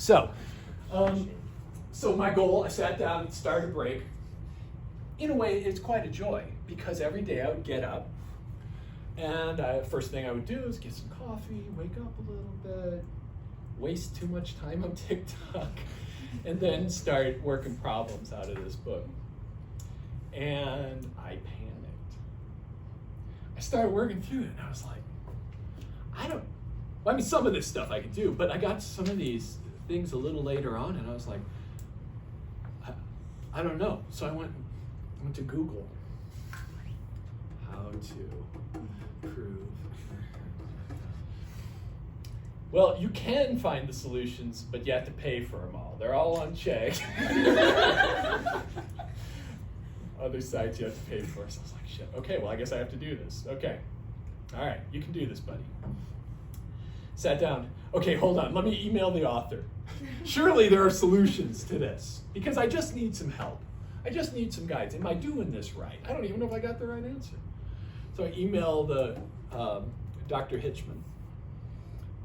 So, so my goal, I sat down and started a break. In a way, it's quite a joy because every day I would get up and first thing I would do is get some coffee, wake up a little bit, waste too much time on TikTok, and then start working problems out of this book. And I panicked. I started working through it and I was like, I mean, some of this stuff I could do, but I got to some of these things a little later on and I was like, I don't know. So I went to Google. How to prove. Well, you can find the solutions, but you have to pay for them all. They're all unchecked. Other sites you have to pay for. So I was like, shit, okay, well, I guess I have to do this. Okay, all right, you can do this, buddy. Sat down, okay, hold on, let me email the author. Surely there are solutions to this, because I just need some help. I just need some guides. Am I doing this right? I don't even know if I got the right answer. So I emailed Dr. Hitchman,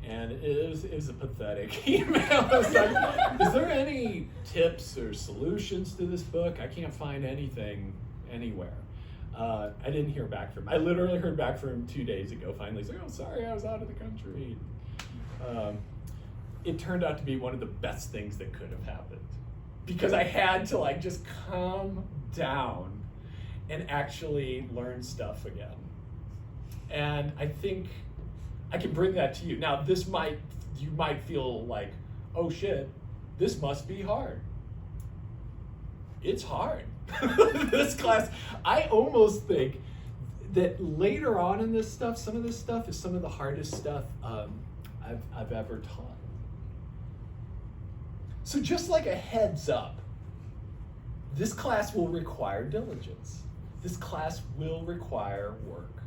and it is a pathetic email. I was like, is there any tips or solutions to this book? I can't find anything anywhere. I didn't hear back from him. I literally heard back from him 2 days ago. Finally, he's like, oh, sorry, I was out of the country. It turned out to be one of the best things that could have happened, because I had to like just calm down and actually learn stuff again. And I think I can bring that to you. Now, you might feel like, oh shit, this must be hard. It's hard. This class, I almost think that later on in this stuff, some of this stuff is some of the hardest stuff I've ever taught. So just like a heads up, this class will require diligence. This class will require work.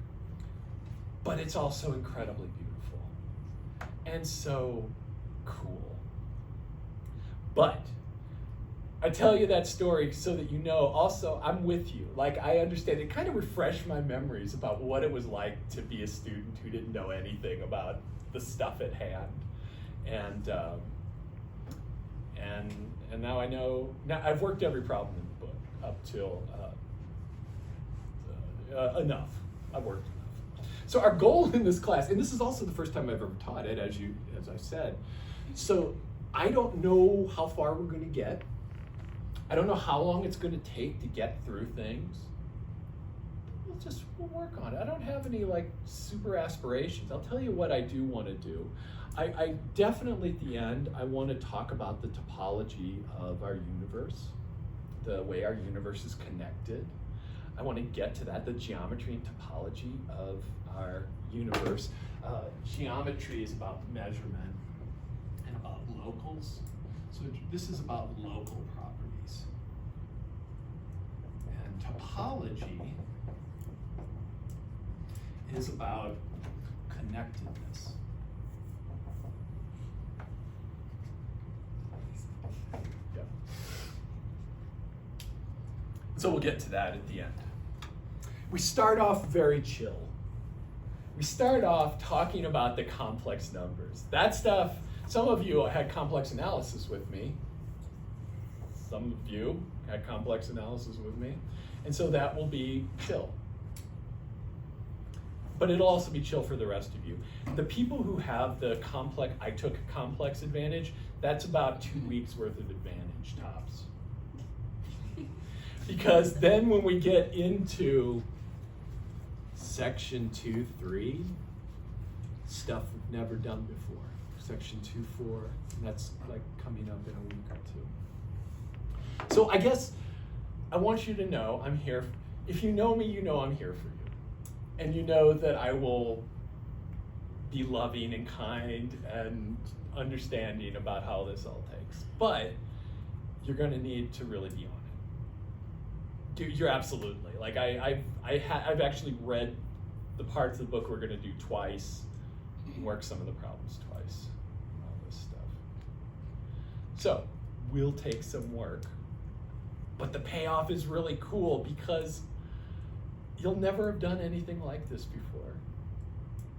But it's also incredibly beautiful and so cool. But I tell you that story so that you know also I'm with you. Like, I understand. It kind of refreshed my memories about what it was like to be a student who didn't know anything about the stuff at hand. And now I know. Now I've worked every problem in the book up till enough. I've worked enough. So our goal in this class, and this is also the first time I've ever taught it, as I said. So I don't know how far we're going to get. I don't know how long it's going to take to get through things. We'll work on it. I don't have any like super aspirations. I'll tell you what I do want to do. I definitely at the end, I want to talk about the topology of our universe, the way our universe is connected. I want to get to that, the geometry and topology of our universe. Geometry is about measurement and about locals. So this is about local properties. And topology is about connectedness. Yeah. So we'll get to that at the end. We start off very chill. We start off talking about the complex numbers. That stuff, some of you had complex analysis with me. Some of you had complex analysis with me. And so that will be chill. But it'll also be chill for the rest of you. The people who have the complex, I took complex advantage, that's about 2 weeks worth of advantage tops. Because then when we get into section 2.3, stuff we've never done before. Section 2.4, that's like coming up in a week or two. So I guess I want you to know I'm here. If you know me, you know I'm here for you. And you know that I will be loving and kind and understanding about how this all takes. But you're going to need to really be on it. You're absolutely. Like I've actually read the parts of the book we're going to do twice, and work some of the problems twice, and all this stuff. So we'll take some work, but the payoff is really cool because you'll never have done anything like this before.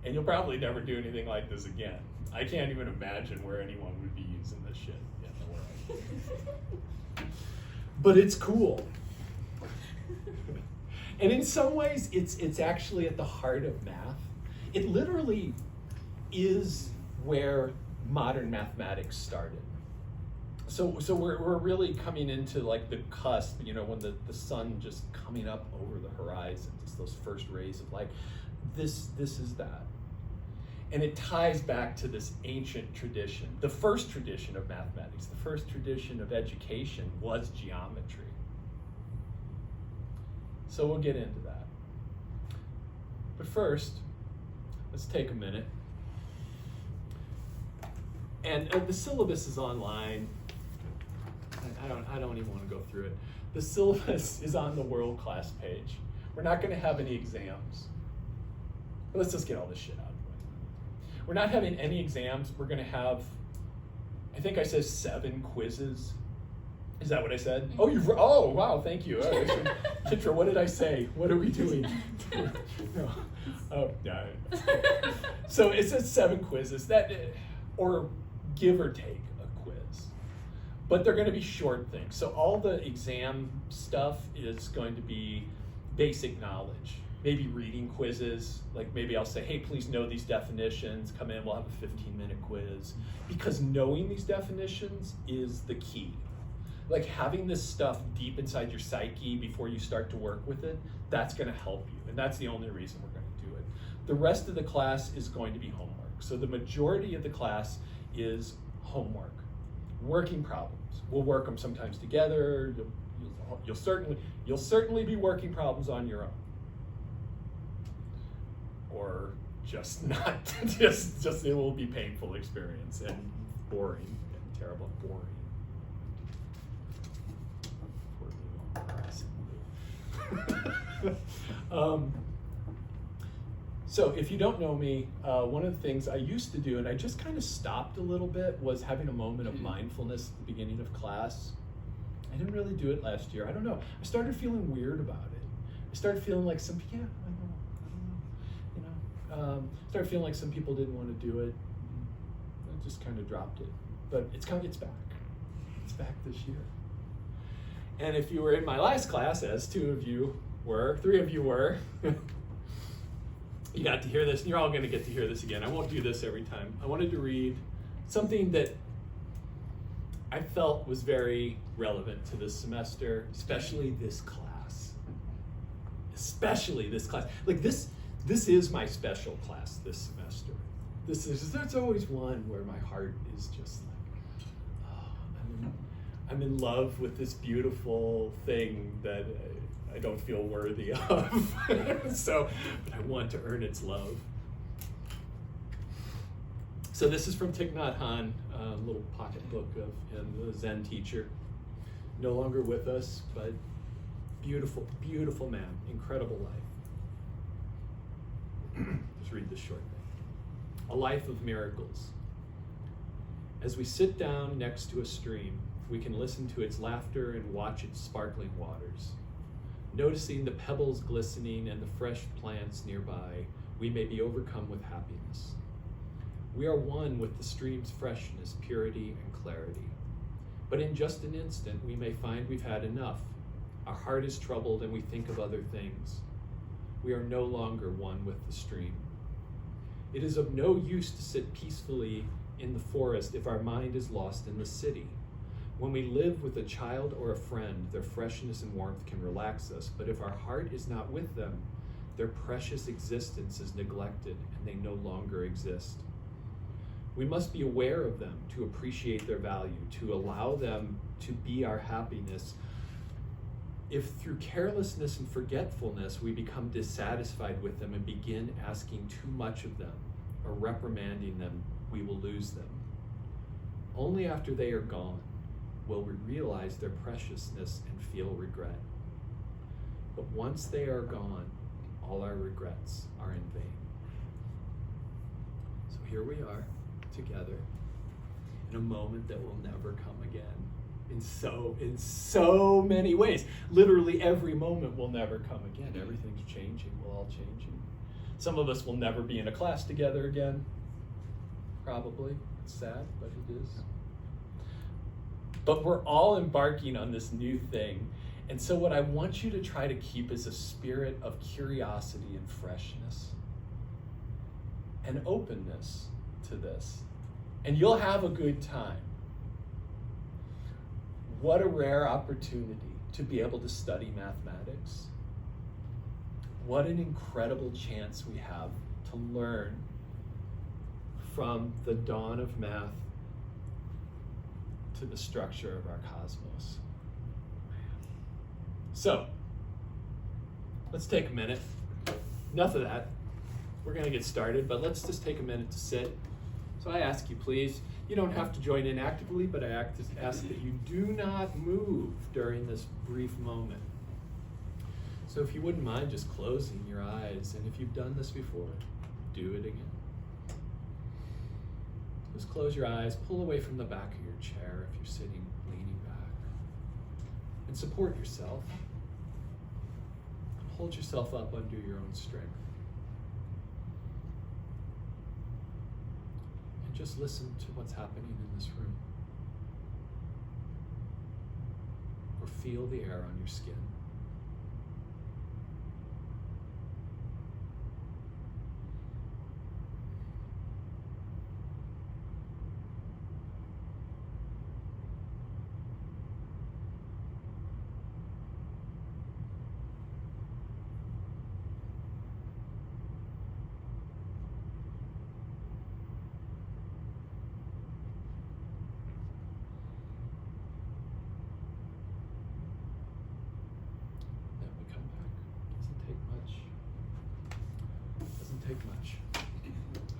And you'll probably never do anything like this again. I can't even imagine where anyone would be using this shit in the world. But it's cool. And in some ways, it's actually at the heart of math. It literally is where modern mathematics started. So we're really coming into like the cusp, you know, when the sun just coming up over the horizon, just those first rays of light. This is that. And it ties back to this ancient tradition. The first tradition of mathematics, the first tradition of education was geometry. So we'll get into that. But first, let's take a minute. And the syllabus is online. I don't even want to go through it. The syllabus is on the world class page. We're not going to have any exams. But let's just get all this shit out of the way. We're not having any exams. We're going to have, I think I said 7 quizzes. Is that what I said? Oh, wow, thank you. Kitra, what did I say? What are we doing? No. Oh, yeah. So it says 7 quizzes, or give or take a quiz. But they're going to be short things. So all the exam stuff is going to be basic knowledge. Maybe reading quizzes, like maybe I'll say, hey, please know these definitions. Come in, we'll have a 15-minute quiz. Because knowing these definitions is the key. Like having this stuff deep inside your psyche before you start to work with it, that's going to help you. And that's the only reason we're going to do it. The rest of the class is going to be homework. So the majority of the class is homework, working problems. We'll work them sometimes together. You'll certainly be working problems on your own. Or just not, just it will be painful experience and boring and terrible and boring. So if you don't know me, one of the things I used to do, and I just kind of stopped a little bit, was having a moment of mindfulness at the beginning of class. I didn't really do it last year. I don't know. I started feeling weird about it. I started feeling like some people started feeling like some people didn't want to do it. I just kind of dropped it. But it's back. It's back this year. And if you were in my last class, as 3 of you were, you got to hear this, and you're all going to get to hear this again. I won't do this every time. I wanted to read something that I felt was very relevant to this semester, especially this class. Like this is my special class this semester. There's always one where my heart is just like, oh, I'm in love with this beautiful thing that I don't feel worthy of. But I want to earn its love. So this is from Thich Nhat Hanh, a little pocket book of him, the Zen teacher. No longer with us, but beautiful, beautiful man, incredible life. Just read this short thing. A life of miracles. As we sit down next to a stream, we can listen to its laughter and watch its sparkling waters. Noticing the pebbles glistening and the fresh plants nearby, we may be overcome with happiness. We are one with the stream's freshness, purity, and clarity. But in just an instant, we may find we've had enough. Our heart is troubled and we think of other things. We are no longer one with the stream. It is of no use to sit peacefully in the forest if our mind is lost in the city. When we live with a child or a friend, their freshness and warmth can relax us, but if our heart is not with them, their precious existence is neglected and they no longer exist. We must be aware of them to appreciate their value, to allow them to be our happiness. If through carelessness and forgetfulness we become dissatisfied with them and begin asking too much of them or reprimanding them, we will lose them. Only after they are gone will we realize their preciousness and feel regret. But once they are gone, all our regrets are in vain. So here we are together in a moment that will never come again. In so many ways. Literally every moment will never come again. Everything's changing. We're all changing. Some of us will never be in a class together again. probably. It's sad, but it is. But we're all embarking on this new thing. And so what I want you to try to keep is a spirit of curiosity and freshness and openness to this. And you'll have a good time. What a rare opportunity to be able to study mathematics. What an incredible chance we have to learn from the dawn of math to the structure of our cosmos. So, let's take a minute. Enough of that. We're going to get started, but let's just take a minute to sit. So I ask you, please, you don't have to join in actively, but I ask that you do not move during this brief moment. So if you wouldn't mind just closing your eyes, and if you've done this before, do it again. Just close your eyes, pull away from the back of your chair if you're sitting, leaning back, and support yourself. Hold yourself up under your own strength. And just listen to what's happening in this room. Or feel the air on your skin.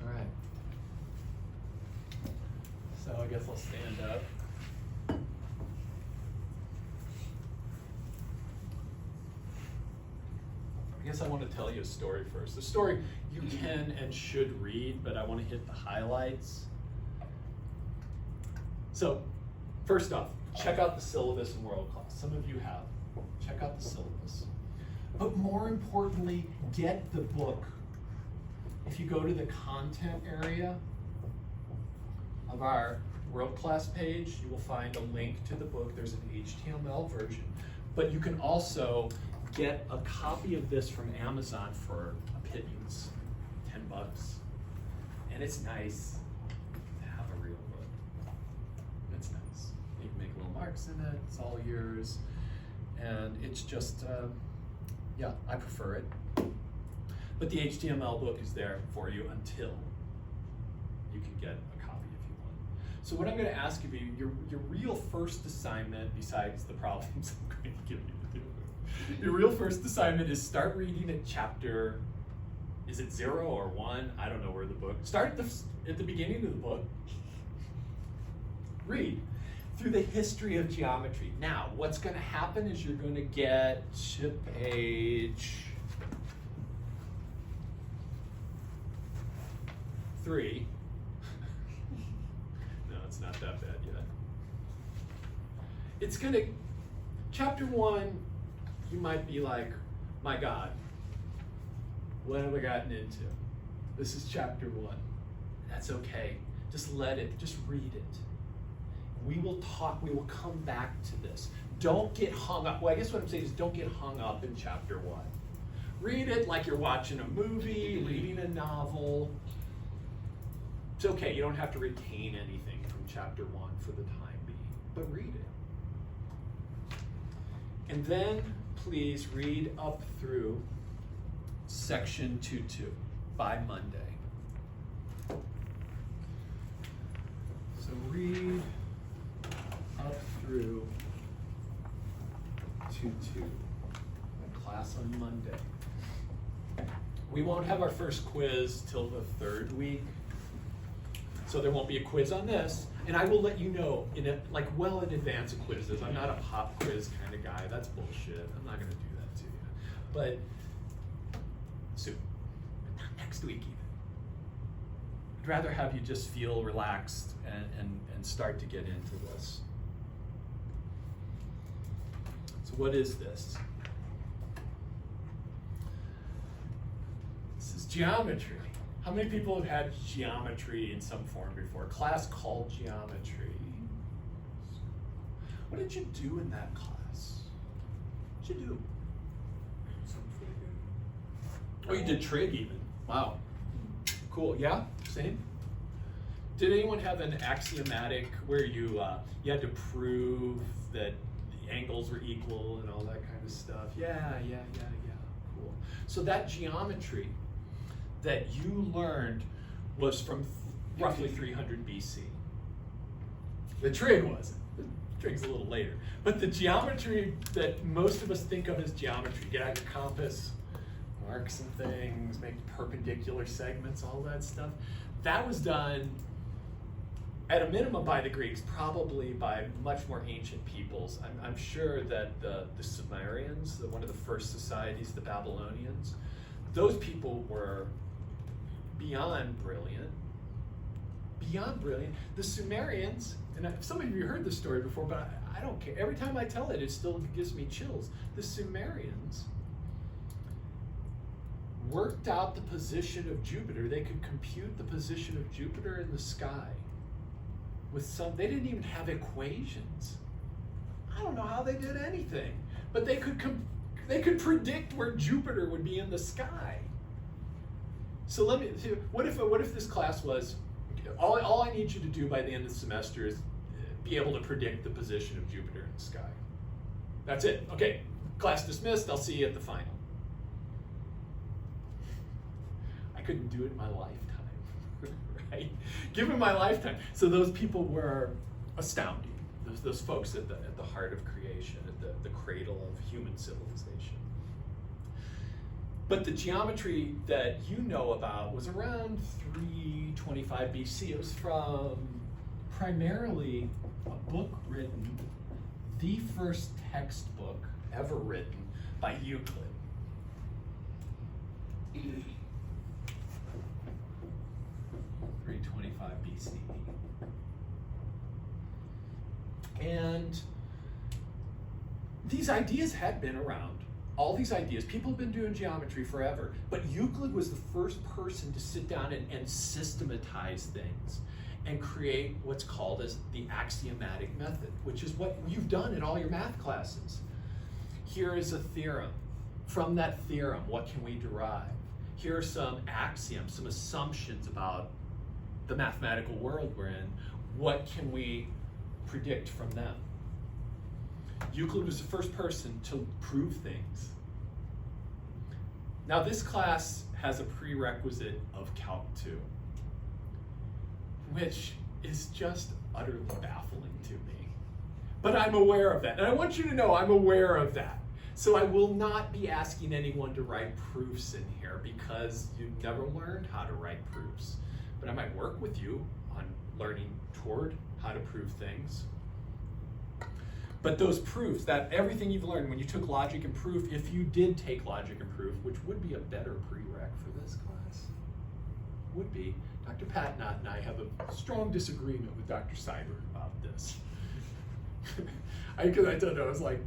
All right. So I guess I'll stand up. I guess I want to tell you a story first. The story you can and should read, but I want to hit the highlights. So, first off, check out the syllabus in World Class. Some of you have. Check out the syllabus. But more importantly, get the book. If you go to the content area of our World Class page, you will find a link to the book. There's an HTML version. But you can also get a copy of this from Amazon for a pittance, $10. And it's nice to have a real book. It's nice. You can make little marks in it. It's all yours. And it's just, yeah, I prefer it. But the HTML book is there for you until you can get a copy if you want. So what I'm going to ask of you, your real first assignment, besides the problems I'm going to give you to do, your real first assignment is start reading at chapter, is it 0 or 1? I don't know where the book, start at the beginning of the book. Read through the history of geometry. Now, what's going to happen is you're going to get to page 3. No, it's not that bad yet. It's gonna, chapter 1, you might be like, my God, what have I gotten into? This is chapter 1. That's okay. Just let it, just read it. We will talk, we will come back to this. Don't get hung up. Well, I guess what I'm saying is don't get hung up in chapter 1. Read it like you're watching a movie, reading a novel. It's okay, you don't have to retain anything from chapter 1 for the time being, but read it. And then please read up through section 2.2 by Monday. So read up through 2.2, class on Monday. We won't have our first quiz till the 3rd week. So there won't be a quiz on this, and I will let you know well in advance of quizzes. I'm not a pop quiz kind of guy. That's bullshit. I'm not going to do that to you. But soon, not next week even. I'd rather have you just feel relaxed and start to get into this. So what is this? This is geometry. How many people have had geometry in some form before? A class called geometry. What did you do in that class? What did you do? Oh, you did trig even. Wow. Cool. Yeah? Same? Did anyone have an axiomatic where you had to prove that the angles were equal and all that kind of stuff? Yeah. Cool. So that geometry that you learned was from roughly 300 BC. The trig wasn't. The trig's a little later. But the geometry that most of us think of as geometry, get out your compass, mark some things, make perpendicular segments, all that stuff, that was done at a minimum by the Greeks, probably by much more ancient peoples. I'm sure that the Sumerians, one of the first societies, the Babylonians, those people were beyond brilliant. Beyond brilliant. The Sumerians, and some of you heard this story before, but I don't care. Every time I tell it, it still gives me chills. The Sumerians worked out the position of Jupiter. They could compute the position of Jupiter in the sky with they didn't even have equations. I don't know how they did anything, but they could predict where Jupiter would be in the sky. So what if this class was, all I need you to do by the end of the semester is be able to predict the position of Jupiter in the sky. That's it. Okay, class dismissed. I'll see you at the final. I couldn't do it in my lifetime, right? Given my lifetime. So those people were astounding. Those folks at the heart of creation, at the cradle of human civilization. But the geometry that you know about was around 325 BC. It was from primarily a book written, the first textbook ever written by Euclid. 325 BC. And these ideas had been around. All these ideas, people have been doing geometry forever, but Euclid was the first person to sit down and systematize things and create what's called as the axiomatic method, which is what you've done in all your math classes. Here is a theorem. From that theorem, what can we derive? Here are some axioms, some assumptions about the mathematical world we're in. What can we predict from them? Euclid was the first person to prove things. Now this class has a prerequisite of Calc 2, which is just utterly baffling to me. But I'm aware of that, and I want you to know I'm aware of that. So I will not be asking anyone to write proofs in here because you've never learned how to write proofs. But I might work with you on learning toward how to prove things. But those proofs, that everything you've learned when you took logic and proof, if you did take logic and proof, which would be a better prereq for this class, would be, Dr. Patnott and I have a strong disagreement with Dr. Seibert about this. Because I don't know, I was like,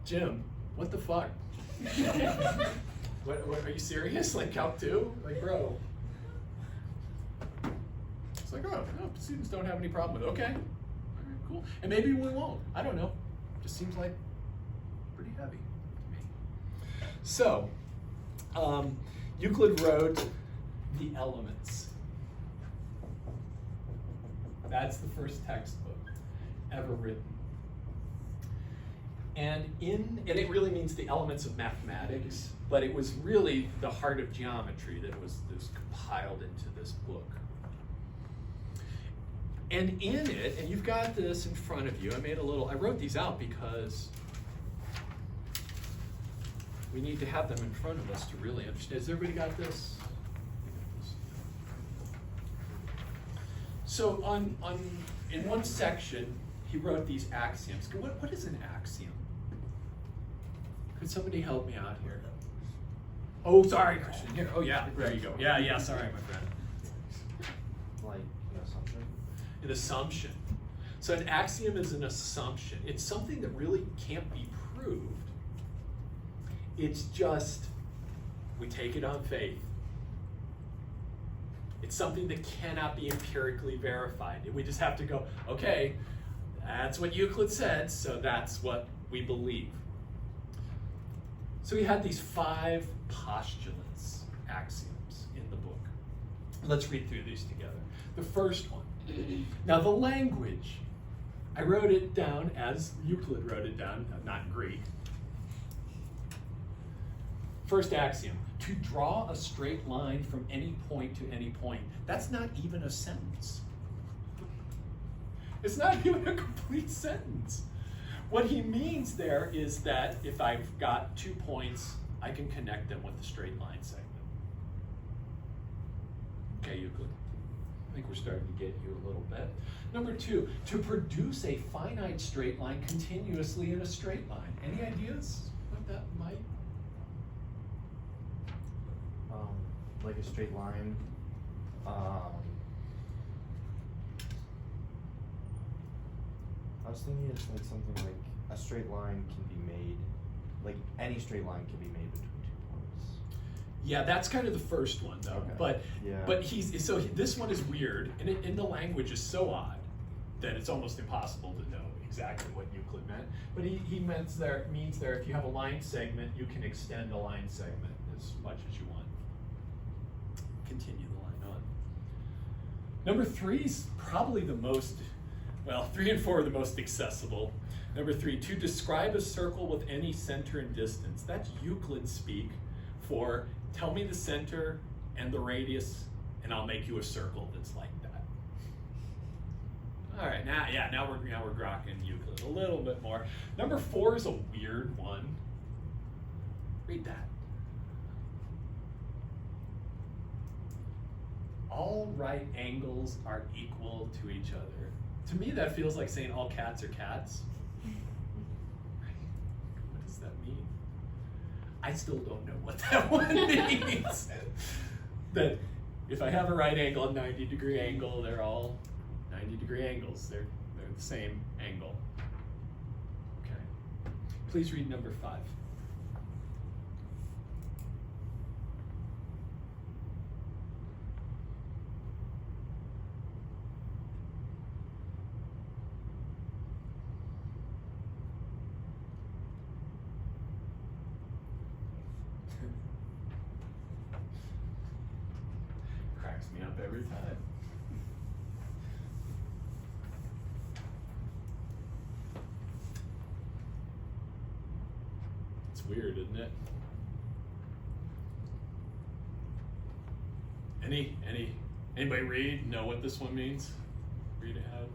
Jim, what the fuck? What, are you serious? Like Calc 2? Like, bro. It's like, oh, no, students don't have any problem with it. Okay. Cool. And maybe we won't. I don't know. Just seems like pretty heavy to me. So, Euclid wrote the Elements. That's the first textbook ever written. And it really means the elements of mathematics, but it was really the heart of geometry that was compiled into this book. And in it, and you've got this in front of you, I wrote these out because we need to have them in front of us to really understand. Has everybody got this? So in one section, he wrote these axioms. What is an axiom? Could somebody help me out here? Oh, sorry, Christian. Here. Oh, yeah. There you go. Yeah. Sorry, my friend. Like an assumption? An assumption. So an axiom is an assumption. It's something that really can't be proved. It's just, we take it on faith. It's something that cannot be empirically verified. We just have to go, okay, that's what Euclid said, so that's what we believe. So he had these 5 postulants, axioms, in the book. Let's read through these together. The first one. Now the language, I wrote it down as Euclid wrote it down, not Greek. First axiom, to draw a straight line from any point to any point. That's not even a sentence. It's not even a complete sentence. What he means there is that if I've got 2 points, I can connect them with a straight line segment. Okay, Euclid. I think we're starting to get you a little bit. Number 2, to produce a finite straight line continuously in a straight line. Any ideas what that might? Like a straight line. I was thinking it's like something like a straight line can be made, like any straight line can be made between 2 points. Yeah, that's kind of the first one though. Okay. But this one is weird, and in the language is so odd that it's almost impossible to know exactly what Euclid meant. But he means there if you have a line segment, you can extend a line segment as much as you want. Continue the line on. Number 3 is probably the most, well, 3 and 4 are the most accessible. Number 3, to describe a circle with any center and distance. That's Euclid speak for tell me the center and the radius, and I'll make you a circle that's like that. All right, now we're grokking Euclid a little bit more. Number 4 is a weird one. Read that. All right angles are equal to each other. To me, that feels like saying all cats are cats. What does that mean? I still don't know what that one means. That if I have a right angle, a 90-degree angle, they're all 90-degree angles. They're the same angle. Okay. Please read number 5. Cracks me up every time. It's weird, isn't it? Anybody read? Know what this one means? Read it out.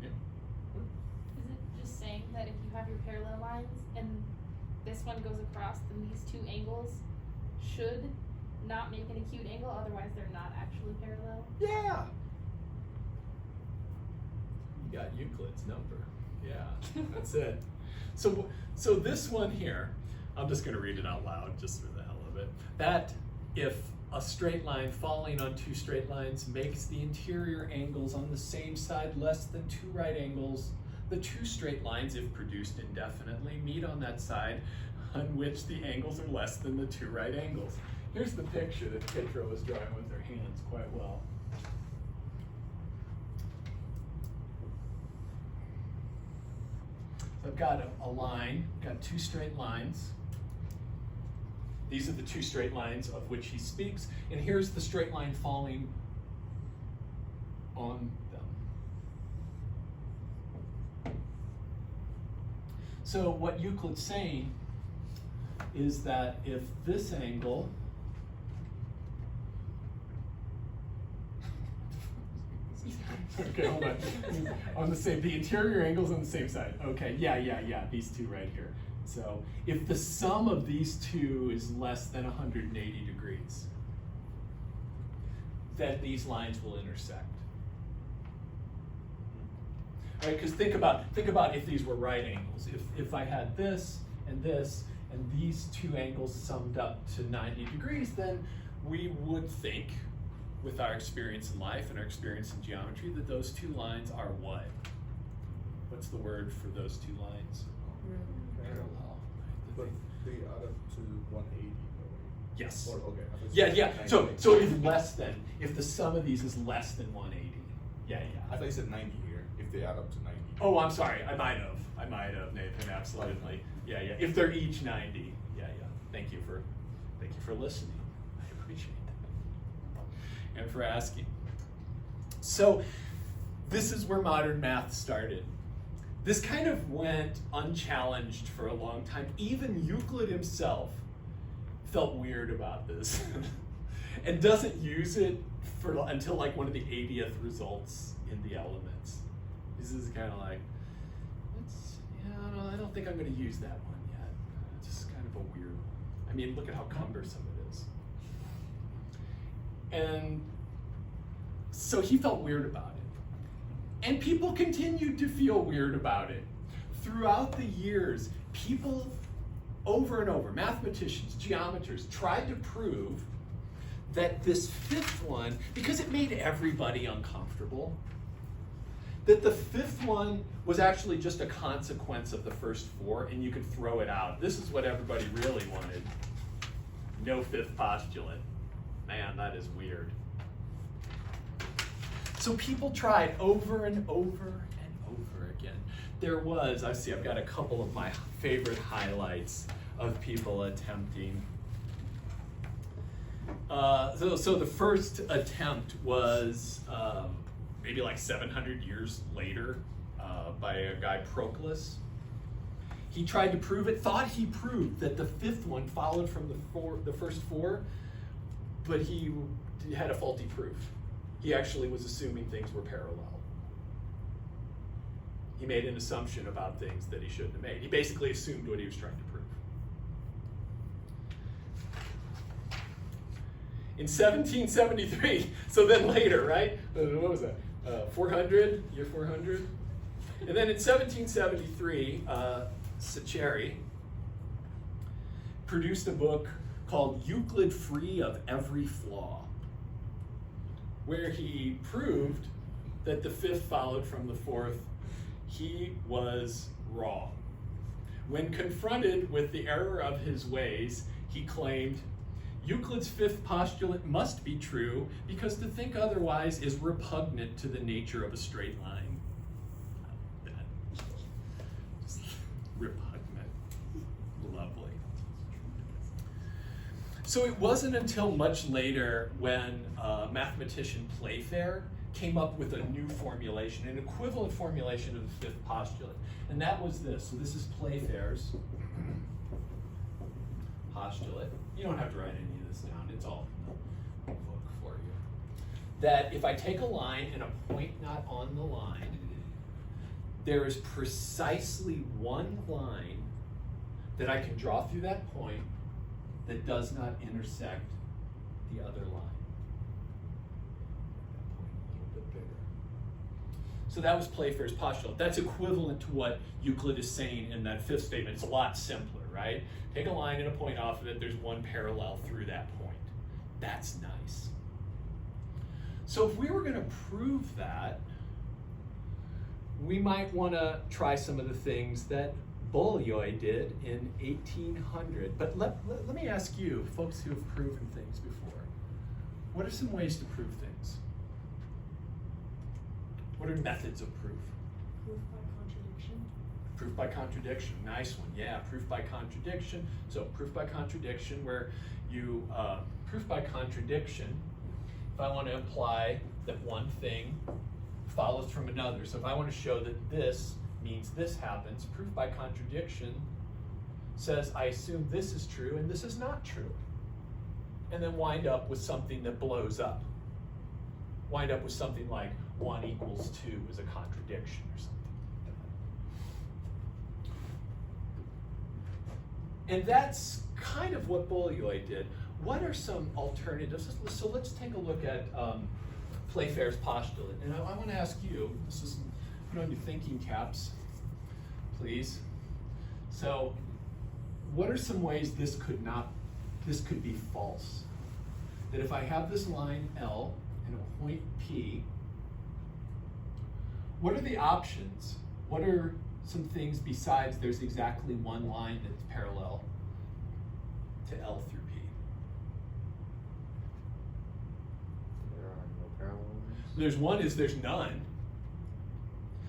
Yeah. Is it just saying that if you have your parallel lines and this one goes across, then these 2 angles should not make an acute angle, otherwise they're not actually parallel? Yeah. You got Euclid's number. Yeah, that's it. So this one here, I'm just going to read it out loud just for the hell of it. That if a straight line falling on 2 straight lines makes the interior angles on the same side less than 2 right angles, the 2 straight lines, if produced indefinitely, meet on that side on which the angles are less than the 2 right angles. Here's the picture that Pietro was drawing with her hands quite well. So I've got a line, got 2 straight lines. These are the 2 straight lines of which he speaks, and here's the straight line falling on them. So what Euclid's saying is that if this angle okay, hold on. The interior angle's on the same side. Okay, yeah, these 2 right here. So if the sum of these 2 is less than 180 degrees, then these lines will intersect. Right? Because think about if these were right angles. If I had this, and these 2 angles summed up to 90 degrees, then we would think, with our experience in life and our experience in geometry, that those 2 lines are what? What's the word for those 2 lines? Parallel. But they add up to 180, Yes. Or, okay. I thought Yeah, you yeah. said So 90. if less than, if the sum of these is less than 180. Yeah, I yeah. thought you said 90 here, if they add up to 90. Oh, I'm sorry. I might have, Nathan, absolutely. Yeah, yeah. If they're each 90. Yeah, yeah. Thank you for listening. I appreciate that. And for asking. So this is where modern math started. This kind of went unchallenged for a long time. Even Euclid himself felt weird about this and doesn't use it until like one of the 80th results in the Elements. This is kind of like, I don't think I'm going to use that one yet. It's just kind of a weird, I mean, look at how cumbersome it is. And so he felt weird about it. And people continued to feel weird about it. Throughout the years, people over and over, mathematicians, geometers, tried to prove that this fifth one, because it made everybody uncomfortable, that the fifth one was actually just a consequence of the first four and you could throw it out. This is what everybody really wanted. No fifth postulate. Man, that is weird. So people tried over and over and over again. There was, I've got a couple of my favorite highlights of people attempting. So the first attempt was maybe like 700 years later by a guy, Proclus. He tried to prove it, thought he proved that the fifth one followed from the first four, but he had a faulty proof. He actually was assuming things were parallel. He made an assumption about things that he shouldn't have made. He basically assumed what he was trying to prove. In 1773, so then later, right? What was that? 400, year 400? And then in 1773, Saccheri produced a book called Euclid Free of Every Flaw, where he proved that the fifth followed from the fourth. He was wrong. When confronted with the error of his ways, he claimed, Euclid's fifth postulate must be true because to think otherwise is repugnant to the nature of a straight line. Just repugnant. Lovely. So it wasn't until much later when mathematician Playfair came up with a new formulation, an equivalent formulation of the fifth postulate. And that was this. So this is Playfair's postulate. You don't have to write any of this down. It's all in the book for you. That if I take a line and a point not on the line, there is precisely one line that I can draw through that point that does not intersect the other line. That point a little bit bigger. So that was Playfair's postulate. That's equivalent to what Euclid is saying in that fifth statement. It's a lot simpler, right? Take a line and a point off of it, there's one parallel through that point. That's nice. So if we were going to prove that, we might want to try some of the things that Bolyai did in 1800. But let me ask you, folks who have proven things before, what are some ways to prove things? What are methods of proof? Proof by contradiction. Proof by contradiction, nice one. Yeah, proof by contradiction. So proof by contradiction, where you, proof by contradiction, if I want to imply that one thing follows from another. So if I want to show that this means this happens, proof by contradiction says I assume this is true and this is not true. And then wind up with something that blows up. Wind up with something like 1 equals 2 is a contradiction or something. And that's kind of what Bolyai did. What are some alternatives? So let's take a look at Playfair's postulate. And I want to ask you, this is, put on your thinking caps, please. So what are some ways this could be false? That if I have this line L and a point P, what are the options? What are some things besides there's exactly one line that's parallel to L through P? There's none.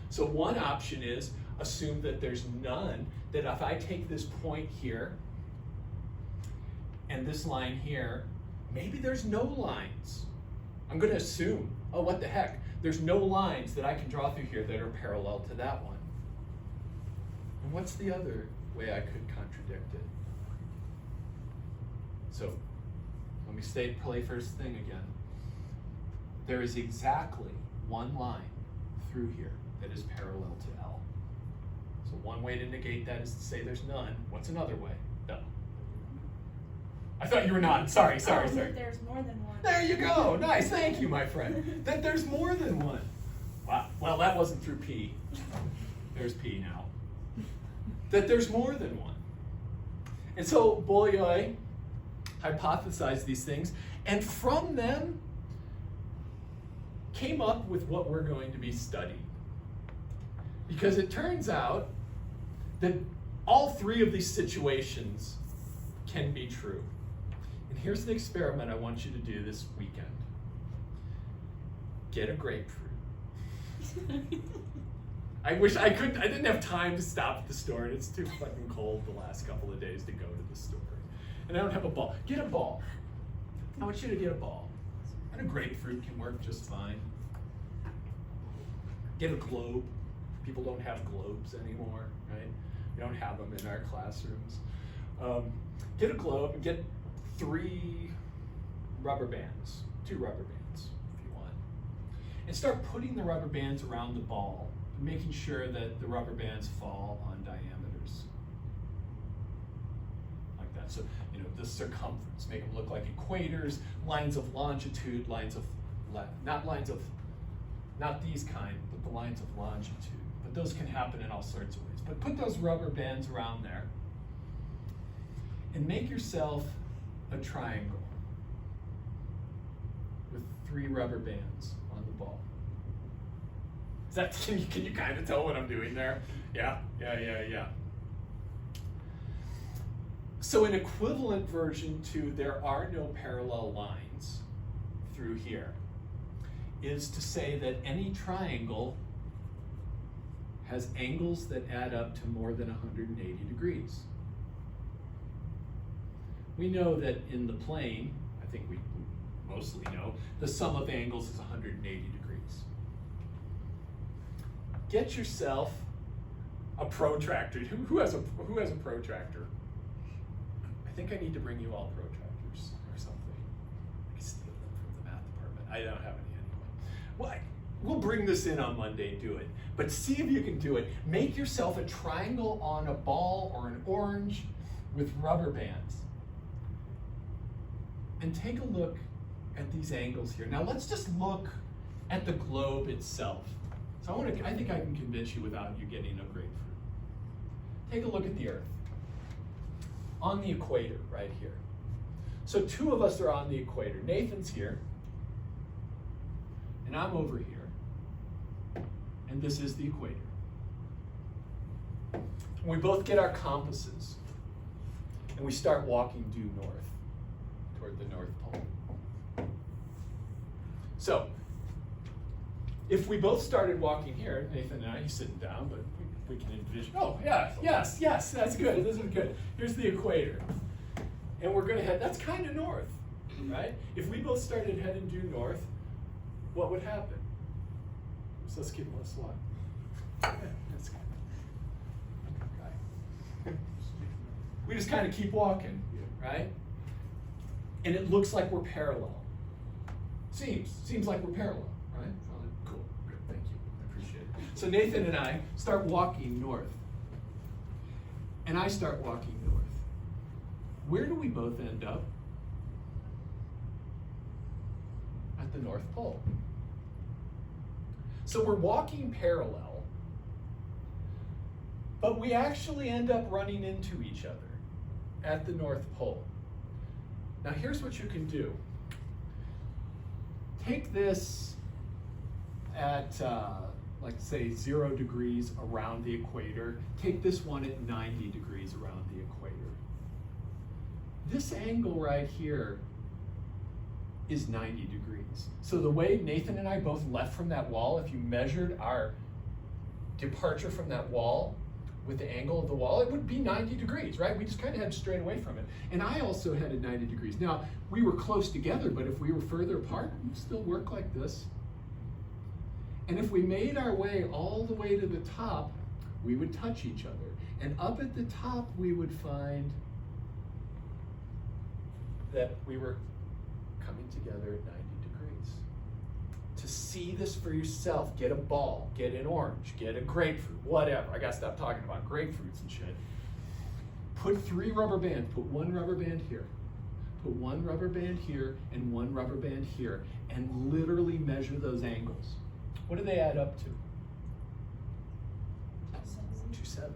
So one option is assume that there's none, that if I take this point here and this line here, maybe there's no lines. I'm going to assume, oh, what the heck, there's no lines that I can draw through here that are parallel to that one. And what's the other way I could contradict it? So let me play first thing again. There is exactly one line through here that is parallel to L. So one way to negate that is to say there's none. What's another way? No. I thought you were not. Sorry. There's more than one. There you go. Nice. Thank you, my friend. That there's more than one. Wow. Well, that wasn't through P. There's P now. That there's more than one. And so Bolyai hypothesized these things, and from them came up with what we're going to be studying. Because it turns out that all three of these situations can be true. And here's the experiment I want you to do this weekend. Get a grapefruit. I wish I could. I didn't have time to stop at the store, and it's too fucking cold the last couple of days to go to the store. And I don't have a ball. Get a ball. I want you to get a ball. And a grapefruit can work just fine. Get a globe. People don't have globes anymore, right? We don't have them in our classrooms. Get a globe and get 3 rubber bands, 2 rubber bands if you want. And start putting the rubber bands around the ball, making sure that the rubber bands fall on diameters. Like that. So, the circumference, make them look like equators, lines of longitude, not these kind, but the lines of longitude. But those can happen in all sorts of ways. But put those rubber bands around there and make yourself a triangle with 3 rubber bands on the ball. Can you kind of tell what I'm doing there? Yeah. So an equivalent version to there are no parallel lines through here is to say that any triangle has angles that add up to more than 180 degrees. We know that in the plane, I think we mostly know, the sum of angles is 180 degrees. Get yourself a protractor. Who has a protractor? I think I need to bring you all protractors or something. I can steal them from the math department. I don't have any anyway. Well, we'll bring this in on Monday, do it. But see if you can do it. Make yourself a triangle on a ball or an orange with rubber bands. And take a look at these angles here. Now let's just look at the globe itself. So I think I can convince you without you getting a grapefruit. Take a look at the Earth. On the equator, right here. So 2 of us are on the equator. Nathan's here, and I'm over here, and this is the equator. We both get our compasses, and we start walking due north, toward the North Pole. So, if we both started walking here, Nathan and I, he's sitting down, but we can envision, oh yeah, yes, that's good, this is good. Here's the equator. And we're gonna head, that's kind of north, right? If we both started heading due north, what would happen? So let's give him a slot. Yeah, that's good. Okay. We just kind of keep walking, right? And it looks like we're parallel. Seems like we're parallel, right? Cool, good, thank you, I appreciate it. So Nathan and I start walking north. And I start walking north. Where do we both end up? At the North Pole. So we're walking parallel, but we actually end up running into each other at the North Pole. Now here's what you can do. Take this at, like say 0 degrees around the equator. Take this one at 90 degrees around the equator. This angle right here is 90 degrees. So the way Nathan and I both left from that wall, if you measured our departure from that wall with the angle of the wall, it would be 90 degrees, right? We just kind of had straight away from it. And I also headed 90 degrees. Now, we were close together, but if we were further apart, we'd still work like this. And if we made our way all the way to the top, we would touch each other. And up at the top, we would find that we were coming together at 90 degrees. To see this for yourself, get a ball, get an orange, get a grapefruit, whatever. I gotta stop talking about grapefruits and shit. Put 3 rubber bands, put 1 rubber band here, put 1 rubber band here, and 1 rubber band here, and literally measure those angles. What do they add up to? 270.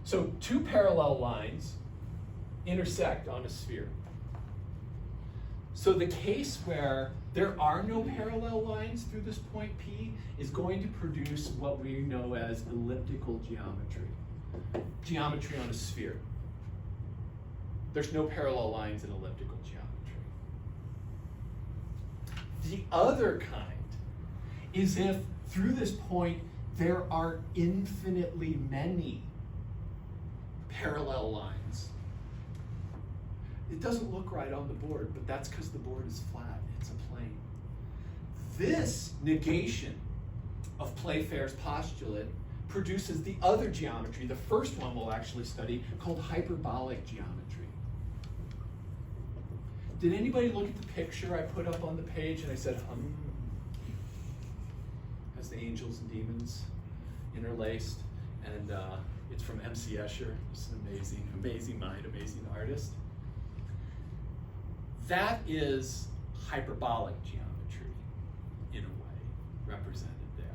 So 2 parallel lines intersect on a sphere. So the case where there are no parallel lines through this point P is going to produce what we know as elliptical geometry. Geometry on a sphere. There's no parallel lines in elliptical geometry. The other kind is if through this point there are infinitely many parallel lines. It doesn't look right on the board, but that's because the board is flat. It's a plane. This negation of Playfair's postulate produces the other geometry, the first one we'll actually study, called hyperbolic geometry. Did anybody look at the picture I put up on the page and I said, has the angels and demons interlaced? And it's from M.C. Escher. It's an amazing, amazing mind, amazing artist. That is hyperbolic geometry, in a way, represented there.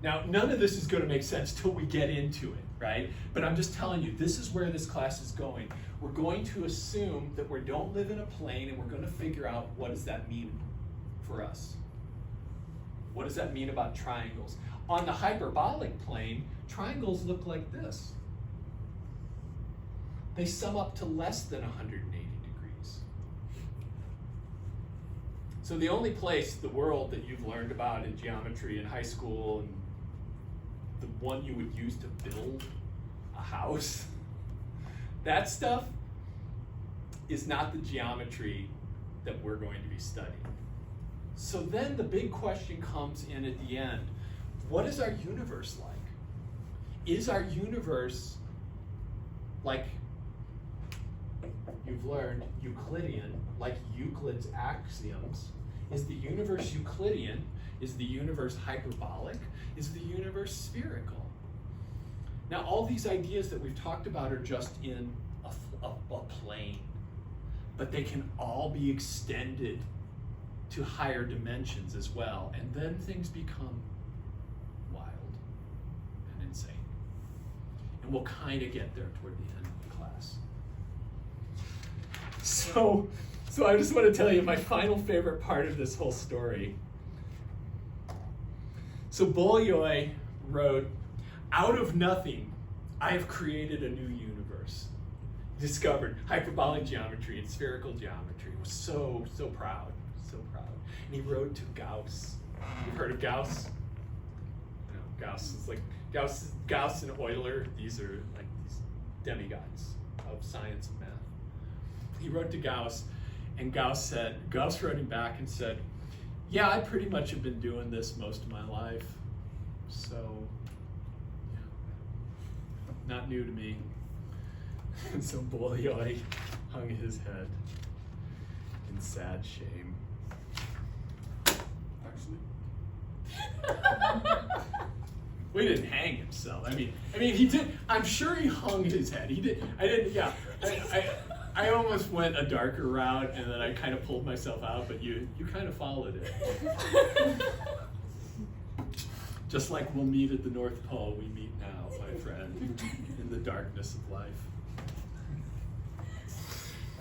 Now, none of this is going to make sense till we get into it, right? But I'm just telling you, this is where this class is going. We're going to assume that we don't live in a plane, and we're going to figure out what does that mean for us. What does that mean about triangles? On the hyperbolic plane, triangles look like this. They sum up to less than 180 degrees. So the only place in the world that you've learned about in geometry in high school, and the one you would use to build a house, that stuff is not the geometry that we're going to be studying. So then the big question comes in at the end. What is our universe like? Is our universe like, you've learned, Euclidean, like Euclid's axioms? Is the universe Euclidean? Is the universe hyperbolic? Is the universe spherical? Now, all these ideas that we've talked about are just in a plane, but they can all be extended to higher dimensions as well, and then things become wild and insane. And we'll kind of get there toward the end of the class. So I just want to tell you my final favorite part of this whole story. So Bolyai wrote, "Out of nothing, I have created a new universe." He discovered hyperbolic geometry and spherical geometry. He was so proud, so proud. And he wrote to Gauss. You've heard of Gauss? You know, Gauss is like, Gauss and Euler, these are like these demigods of science and math. He wrote to Gauss, and Gauss wrote him back and said, "Yeah, I pretty much have been doing this most of my life, so yeah, not new to me." And so Bolyai hung his head in sad shame. We didn't hang himself. I mean, he did. I'm sure he hung his head. He did. I didn't. Yeah. I almost went a darker route, and then I kind of pulled myself out. But you kind of followed it. Just like we'll meet at the North Pole, we meet now, my friend, in the darkness of life.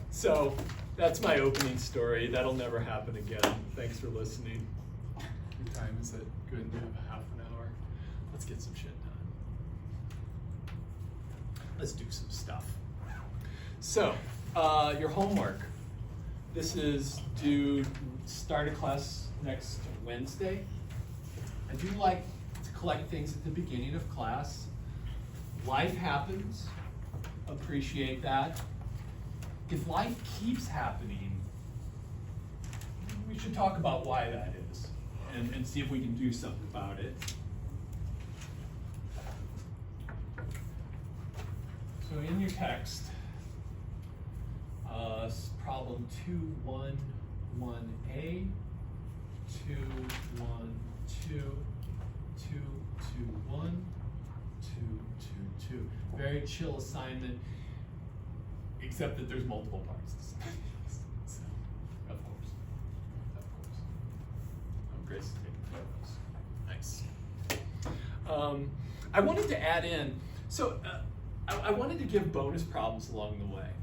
So that's my opening story. That'll never happen again. Thanks for listening. What time is it? Good. We have a half an hour. Let's get some shit done. Let's do some stuff. So, your homework. This is due start of class next Wednesday. I do like to collect things at the beginning of class. Life happens. Appreciate that. If life keeps happening, we should talk about why that is and see if we can do something about it. So in your text, problem 211A, 212, 221, 222. Very chill assignment, except that there's multiple parts. So, of course. Oh, Grace is taking photos. Nice. I wanted to add in, so I wanted to give bonus problems along the way.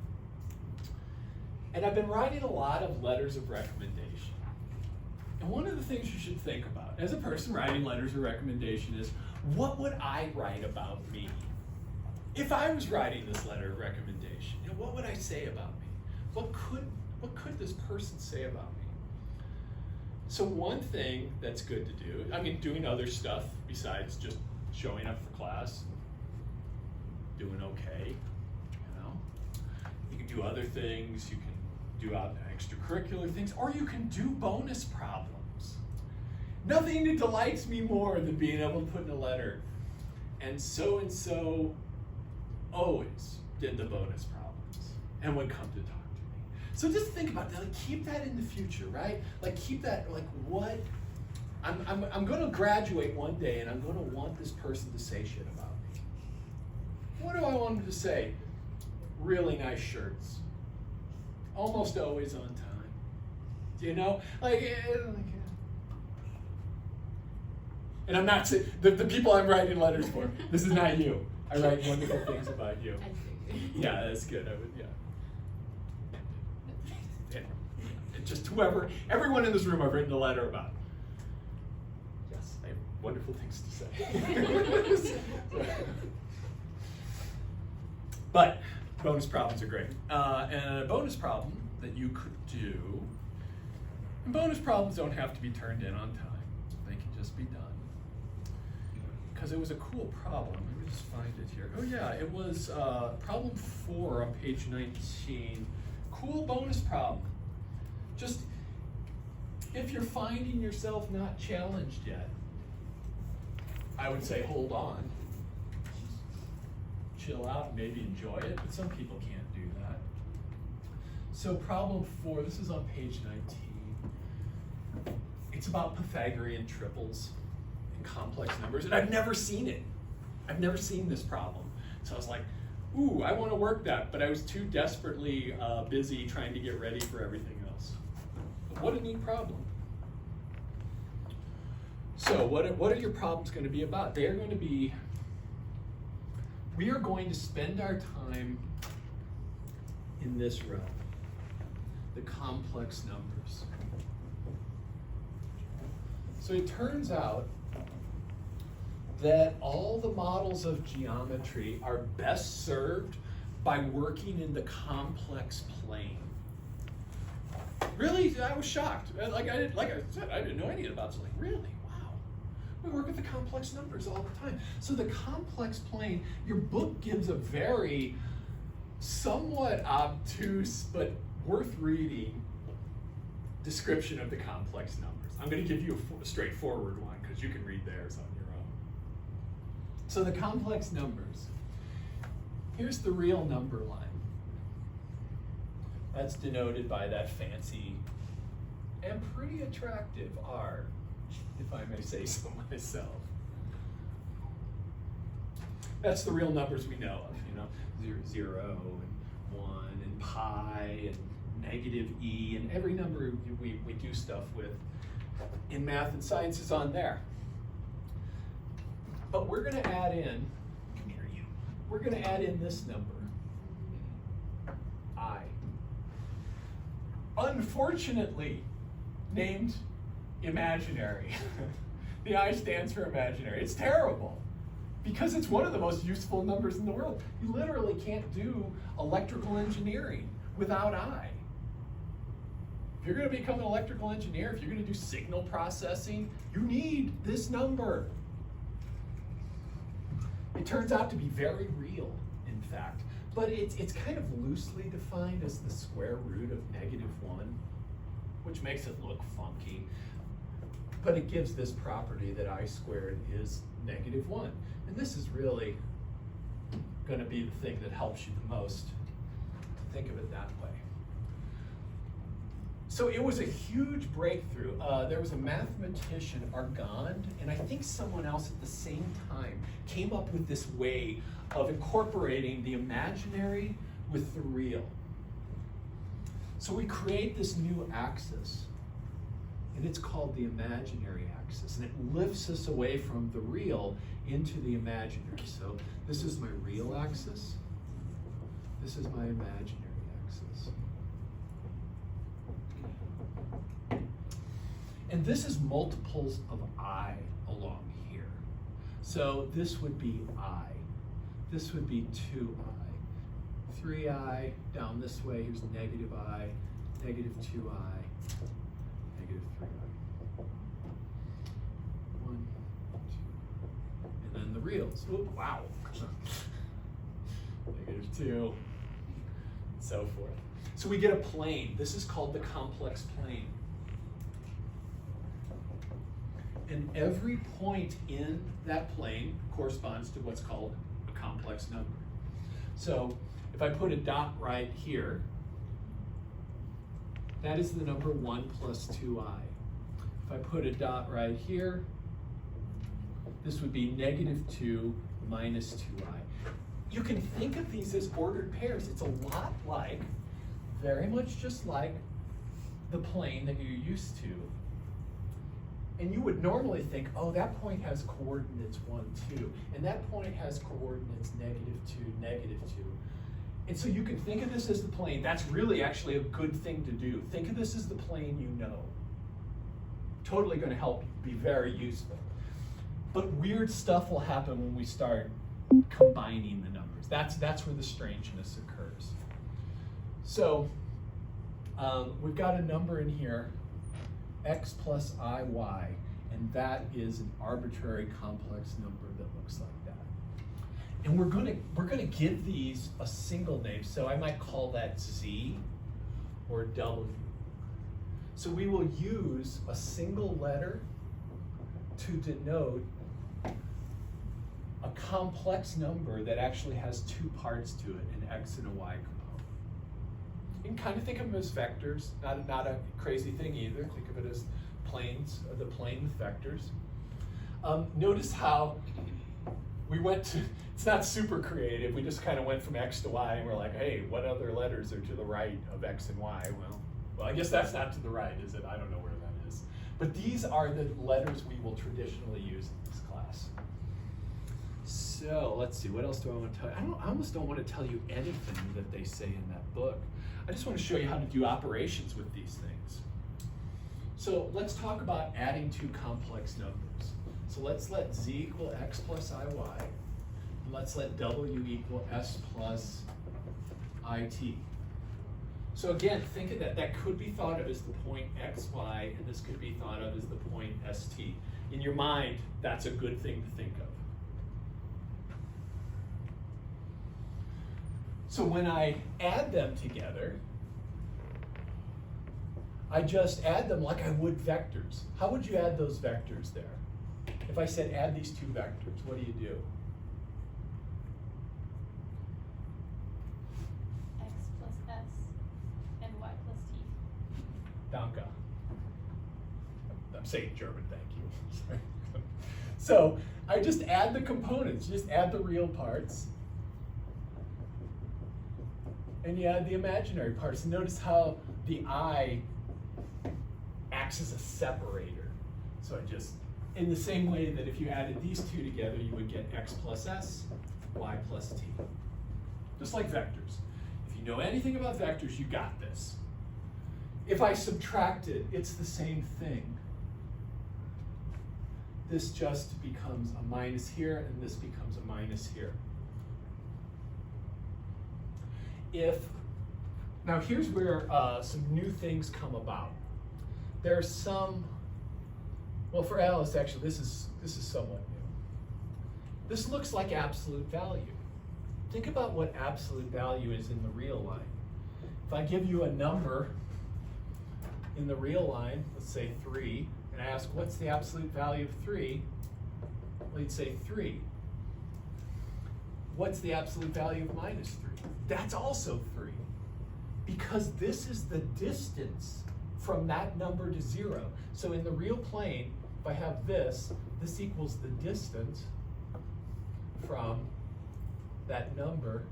And I've been writing a lot of letters of recommendation. And one of the things you should think about as a person writing letters of recommendation is, what would I write about me? If I was writing this letter of recommendation, what would I say about me? What could this person say about me? So one thing that's good to do, I mean, doing other stuff besides just showing up for class, doing okay, you know. You can do other things, you can do extracurricular things, or you can do bonus problems. Nothing delights me more than being able to put in a letter, and so always did the bonus problems and would come to talk to me. So just think about that, like keep that in the future, right? Like keep that, like what, I'm gonna graduate one day and I'm gonna want this person to say shit about me. What do I want them to say? Really nice shirts. Almost always on time. Do you know? And I'm not saying, the people I'm writing letters for, this is not you. I write wonderful things about you. Yeah, that's good. I would, yeah. And just whoever, everyone in this room I've written a letter about. Yes, I have wonderful things to say. But bonus problems are great. And a bonus problem that you could do, and bonus problems don't have to be turned in on time. They can just be done. Because it was a cool problem. Let me just find it here. Oh yeah, it was problem 4 on page 19. Cool bonus problem. Just, if you're finding yourself not challenged yet, I would say hold on. Chill out and maybe enjoy it, but some people can't do that. So problem 4, this is on page 19. It's about Pythagorean triples and complex numbers, and I've never seen it. I've never seen this problem. So I was like, ooh, I want to work that, but I was too desperately busy trying to get ready for everything else. But what a neat problem. So what are your problems going to be about? They are going to be, we are going to spend our time in this realm, the complex numbers. So it turns out that all the models of geometry are best served by working in the complex plane. Really, I was shocked. Like I said, I didn't know anything about this. Like, really? Wow. We work with the complex numbers all the time. So the complex plane, your book gives a very somewhat obtuse but worth reading description of the complex numbers. I'm going to give you a straightforward one because you can read theirs on your own. So the complex numbers. Here's the real number line. That's denoted by that fancy and pretty attractive R, if I may say so myself. That's the real numbers we know of, you know, 0 and 1 and pi and negative e, and every number we do stuff with in math and science is on there. But we're going to add in, come here you, we're going to add in this number, I. Unfortunately named imaginary. The I stands for imaginary. It's terrible. because it's one of the most useful numbers in the world. You literally can't do electrical engineering without I. If you're going to become an electrical engineer, if you're going to do signal processing, you need this number. It turns out to be very real, in fact, but it's kind of loosely defined as the square root of -1, which makes it look funky. But it gives this property that I squared is -1. And this is really going to be the thing that helps you the most to think of it that way. So it was a huge breakthrough. There was a mathematician, Argand, and I think someone else at the same time came up with this way of incorporating the imaginary with the real. So we create this new axis, and it's called the imaginary axis, and it lifts us away from the real into the imaginary. So this is my real axis. This is my imaginary axis. And this is multiples of I along here. So this would be I. This would be 2I. 3I down this way, here's -I, -2I, -3I. 1, 2, and then the reals. Ooh, wow. -2, and so forth. So we get a plane. This is called the complex plane. And every point in that plane corresponds to what's called a complex number. So if I put a dot right here, that is the number 1 plus 2I. If I put a dot right here, this would be -2 minus 2I. You can think of these as ordered pairs. It's a lot like, very much just like the plane that you're used to. And you would normally think, oh, that point has coordinates 1, 2, and that point has coordinates -2, -2. And so you can think of this as the plane. That's really actually a good thing to do. Think of this as the plane you know. Totally going to help be very useful. But weird stuff will happen when we start combining the numbers. That's where the strangeness occurs. So we've got a number in here, x plus iy, and that is an arbitrary complex number that looks like that. And we're gonna give these a single name, so I might call that z or w. So we will use a single letter to denote a complex number that actually has 2 parts to it, an x and a y component. You can kind of think of them as vectors, not a crazy thing either. Think of it as planes, the plane with vectors. Notice how we went to, it's not super creative, we just kind of went from x to y and we're like, hey, what other letters are to the right of x and y? Well, I guess that's not to the right, is it? I don't know where that is. But these are the letters we will traditionally use in this class. So let's see, what else do I want to tell you? I almost don't want to tell you anything that they say in that book. I just want to show you how to do operations with these things. So let's talk about adding 2 complex numbers. So let's let z equal x plus iy, and let's let w equal s plus it. So again, think of that. That could be thought of as the point xy, and this could be thought of as the point st. In your mind, that's a good thing to think of. So when I add them together, I just add them like I would vectors. How would you add those vectors there? If I said add these 2 vectors, what do you do? X plus S and Y plus T. Danke. I'm saying German, thank you. Sorry. So I just add the components, just add the real parts. And you add the imaginary parts. And notice how the I acts as a separator. So I just, in the same way that if you added these 2 together, you would get x plus s, y plus t. Just like vectors. If you know anything about vectors, you got this. If I subtracted, it's the same thing. this just becomes a minus here, and this becomes a minus here. Now here's where some new things come about. There's some, well, for Alice, actually, this is somewhat new. This looks like absolute value. Think about what absolute value is in the real line. If I give you a number in the real line, let's say 3, and I ask, what's the absolute value of 3? Well, you'd say 3. What's the absolute value of minus 3? That's also 3. Because this is the distance from that number to 0. So in the real plane, if I have this equals the distance from that number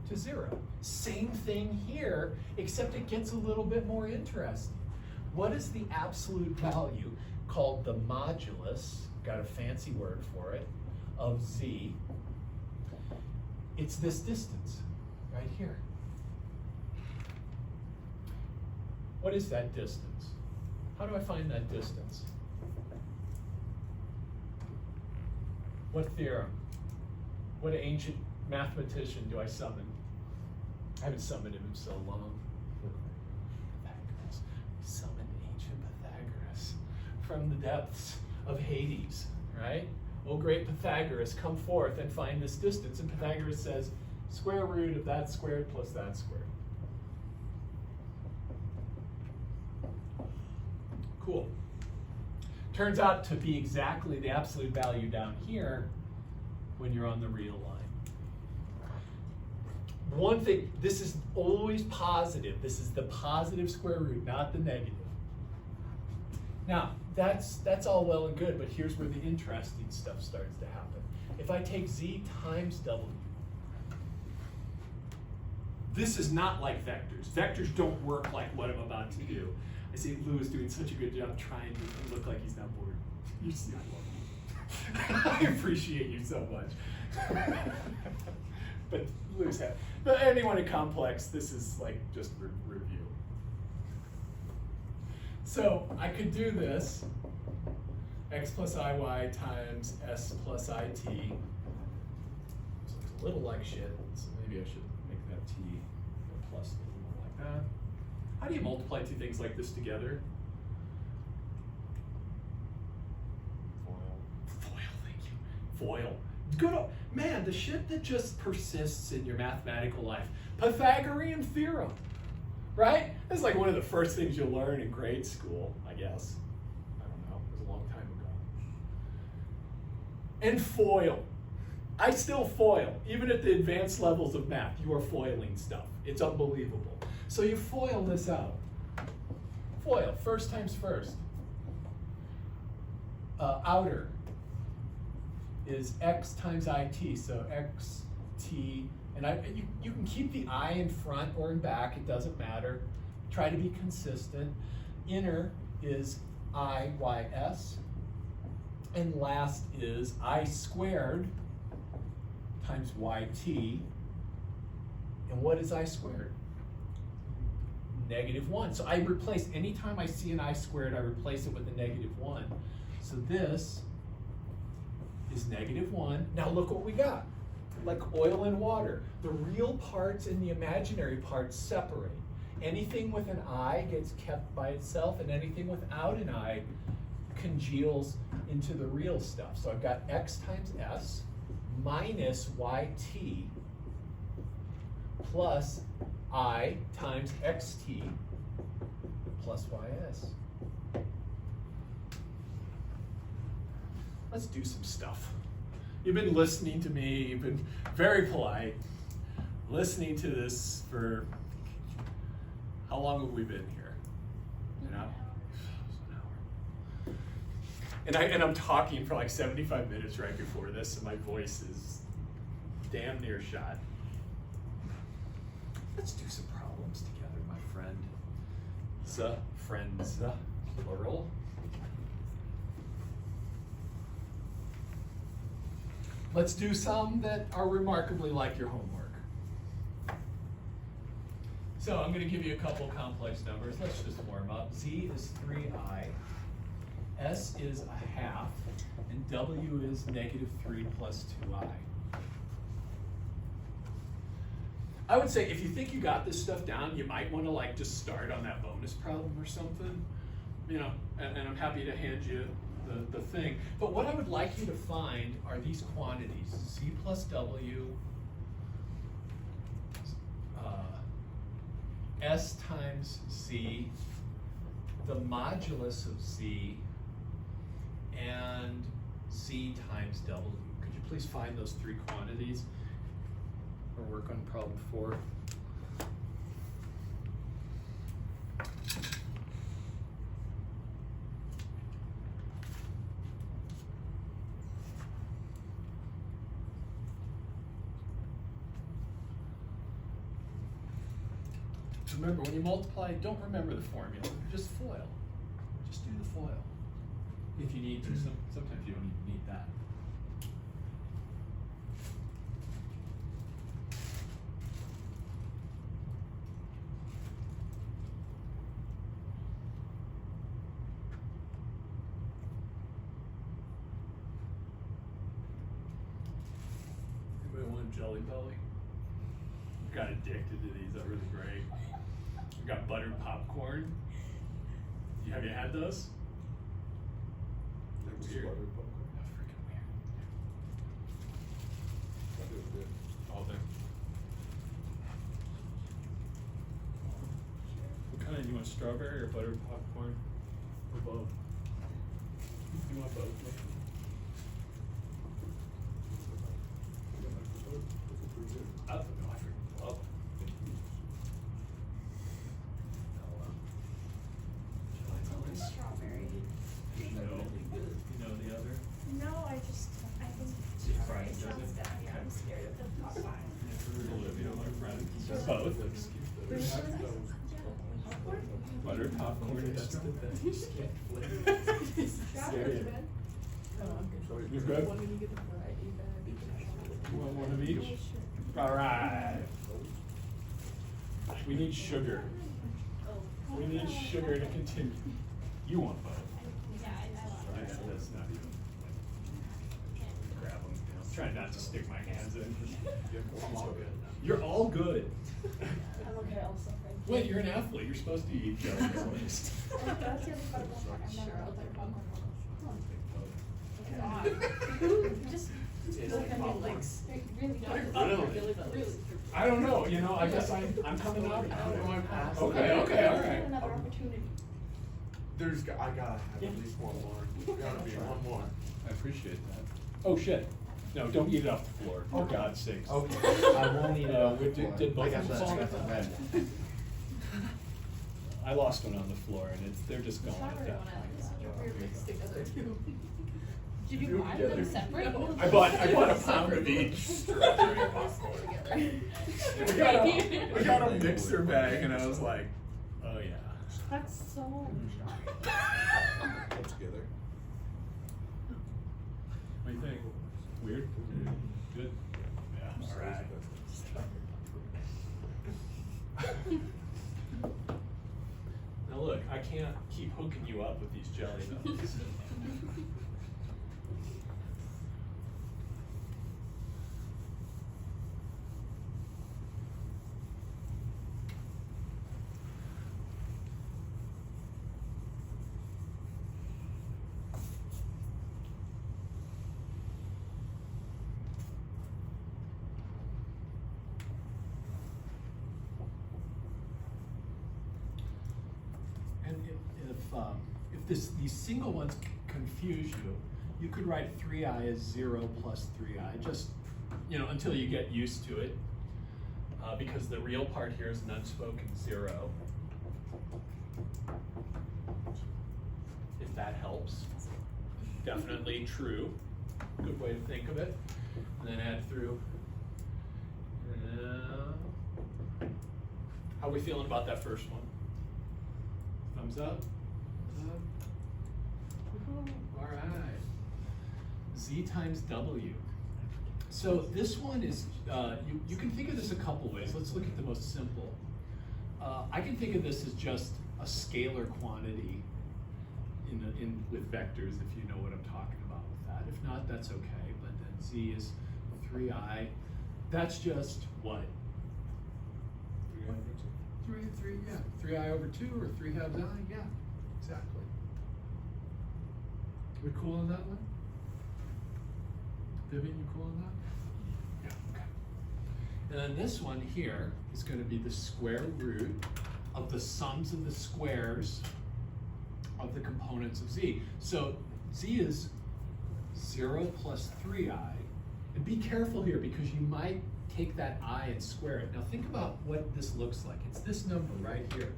to 0. Same thing here, except it gets a little bit more interesting. What is the absolute value called the modulus, got a fancy word for it, of z? It's this distance right here. What is that distance? How do I find that distance? What theorem? What ancient mathematician do I summon? I haven't summoned him in so long. Pythagoras. Summoned ancient Pythagoras from the depths of Hades, right? O great Pythagoras, come forth and find this distance. And Pythagoras says, square root of that squared plus that squared. Cool. Turns out to be exactly the absolute value down here when you're on the real line. One thing, this is always positive. This is the positive square root, not the negative. Now, that's all well and good, but here's where the interesting stuff starts to happen. If I take z times w, this is not like vectors. Vectors don't work like what I'm about to do. I see Lou is doing such a good job trying to look like he's not bored. You see, I love you. I appreciate you so much. But Lou's happy. But anyone in complex, this is like just review. So I could do this, x plus iy times s plus it. So it's a little like shit, so maybe I should make that t a plus a little more like that. How do you multiply two things like this together? Foil, thank you. Foil. Good, man, the shit that just persists in your mathematical life. Pythagorean theorem, right? It's like one of the first things you'll learn in grade school, I guess. I don't know, it was a long time ago. And foil. I still foil. Even at the advanced levels of math, you are foiling stuff. It's unbelievable. So you FOIL this out. FOIL, first times first. Outer is x times it, so xt, and you can keep the I in front or in back, it doesn't matter. Try to be consistent. Inner is IYS, and last is I squared times YT, and what is I squared? -1. So I replace, anytime I see an I squared, I replace it with a -1. So this is -1. Now look what we got. Like oil and water. The real parts and the imaginary parts separate. Anything with an I gets kept by itself, and anything without an I congeals into the real stuff. So I've got x times s minus yt plus I times xt plus ys. Let's do some stuff. You've been listening to me, you've been very polite, listening to this for, how long have we been here? An hour? An hour. And I'm talking for like 75 minutes right before this, and my voice is damn near shot. Let's do some problems together, my friend. Friends, plural. Let's do some that are remarkably like your homework. So I'm going to give you a couple complex numbers. Let's just warm up. Z is 3i. S is a half, and W is -3 plus 2I. I would say if you think you got this stuff down, you might want to like just start on that bonus problem or something, you know, and I'm happy to hand you the thing. But what I would like you to find are these quantities, C plus W, S times C, the modulus of C, and C times W. Could you please find those three quantities? Or work on problem 4. Remember, when you multiply, don't remember the formula. Just FOIL. Just do the FOIL. If you need to. Sometimes you don't even need that. Anybody want a Jelly Belly? I got addicted to these. They're really great. We got buttered popcorn. Have you had those? Just Weird. buttered popcorn. Oh, freaking weird. That is good. All day. What kind? You want strawberry or buttered popcorn? Or both? You want both? I don't know. I freaking love them. Strawberry. You know the other? No, I think Right, strawberry does sounds it? bad. Yeah, I'm scared of the popcorn. Olivia, my friend. Both. Buttered popcorn and strawberry. Strawberry's good. You're good? You want one of each? All right. We need sugar. We need sugar to continue. You want both? Yeah, I love Right, it. that's not even. Grab them. I'm trying not to stick my hands in. You're all good. I'm okay also. Wait, you're an athlete. You're supposed to eat jelly bellies. That's the other part of popcorn. I'm never out there popcorn. Just It's look like at me popcorn. like really Really? I don't know. You know, I guess I'm coming out. I don't know, I'm asking. Okay, all right. Another opportunity. I gotta have at least one more. Gotta be one more. I appreciate that. Oh, shit. No, don't eat it off the floor, for Okay. God's sakes. Okay, I won't eat it Uh, off the did- floor. did both I got of that, them I got fall? the red one. I lost one on the floor, and they're just going at Strawberry that one I point. like is such a weird mix together too. Did Do you it buy together. them separate? I bought a pound of each. Strawberry popcorn. We got a mixer bag, and I was like, oh yeah. That's so. Put together. What do you think? Weird? Good? Yeah, all right. Now look, I can't keep hooking you up with these jelly bellies. And if these single ones confuse you, you could write 3i as 0 plus 3i, just, until you get used to it. Because the real part here is an unspoken 0. If that helps. Definitely true. Good way to think of it. And then add through. How are we feeling about that first one? Thumbs up? All right. Z times W. So this one is, you can think of this a couple ways. Let's look at the most simple. I can think of this as just a scalar quantity, with vectors, if you know what I'm talking about with that. If not, that's okay. But then z is 3i. That's just what? 3i over 2 or 3 halves I? Yeah, exactly. We cool on that one? Vivian, you cool on that? Yeah, okay. And then this one here is going to be the square root of the sums of the squares of the components of z. So z is 0 plus 3i. And be careful here because you might take that I and square it. Now think about what this looks like. It's this number right here.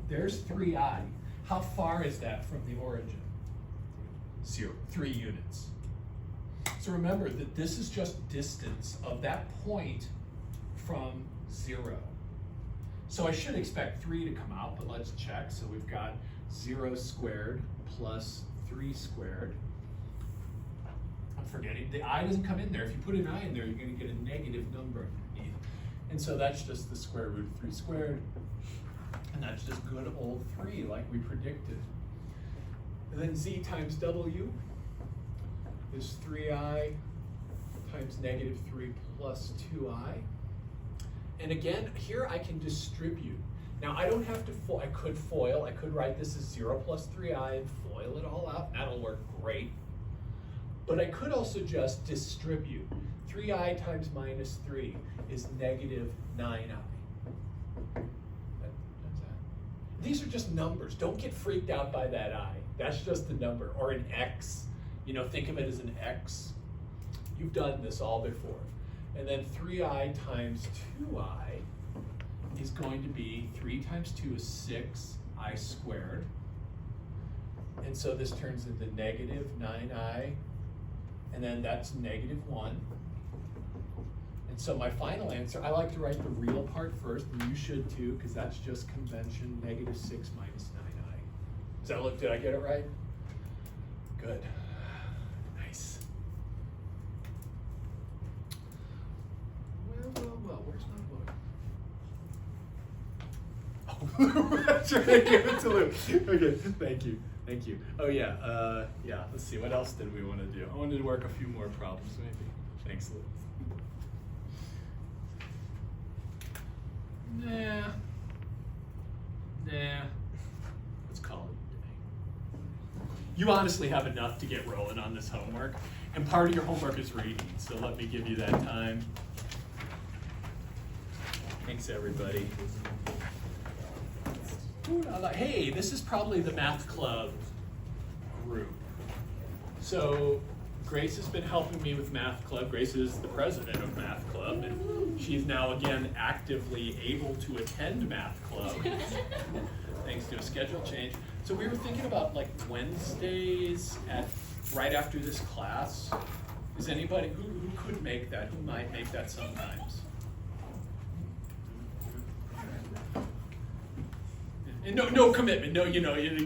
There's 3i. How far is that from the origin? 0, 3 units. So remember that this is just distance of that point from 0. So I should expect 3 to come out, but let's check. So we've got 0 squared plus 3 squared. I'm forgetting, the I doesn't come in there. If you put an I in there, you're going to get a negative number underneath. And so that's just the square root of 3 squared. And that's just good old 3 like we predicted. And then z times w is 3i times negative 3 plus 2i. And again, here I can distribute. Now I don't have to I could FOIL. I could write this as 0 plus 3i and FOIL it all out. That'll work great. But I could also just distribute. 3i times minus 3 is negative 9i. That's that. These are just numbers. Don't get freaked out by that I. That's just the number. Or an x. You know, think of it as an x. You've done this all before. And then 3i times 2i is going to be 3 times 2 is 6i squared. And so this turns into negative 9i. And then that's negative 1. And so my final answer, I like to write the real part first, and you should too, because that's just convention, negative 6 minus 9i. Does that look, did I get it right? Good. Nice. Well, where's my book? Oh, that's right, I gave it to Lou. Okay, thank you. Thank you. Oh yeah, yeah, let's see, what else did we want to do? I wanted to work a few more problems maybe. Thanks, Lou. Nah. Let's call it a day. You honestly have enough to get rolling on this homework, and part of your homework is reading, so let me give you that time. Thanks, everybody. Hey, this is probably the math club group. So Grace has been helping me with math club. Grace is the president of math club, and she's now again actively able to attend math club thanks to a schedule change. So we were thinking about like Wednesdays at right after this class. Is anybody who could make that? Who might make that sometimes? And no commitment. No, you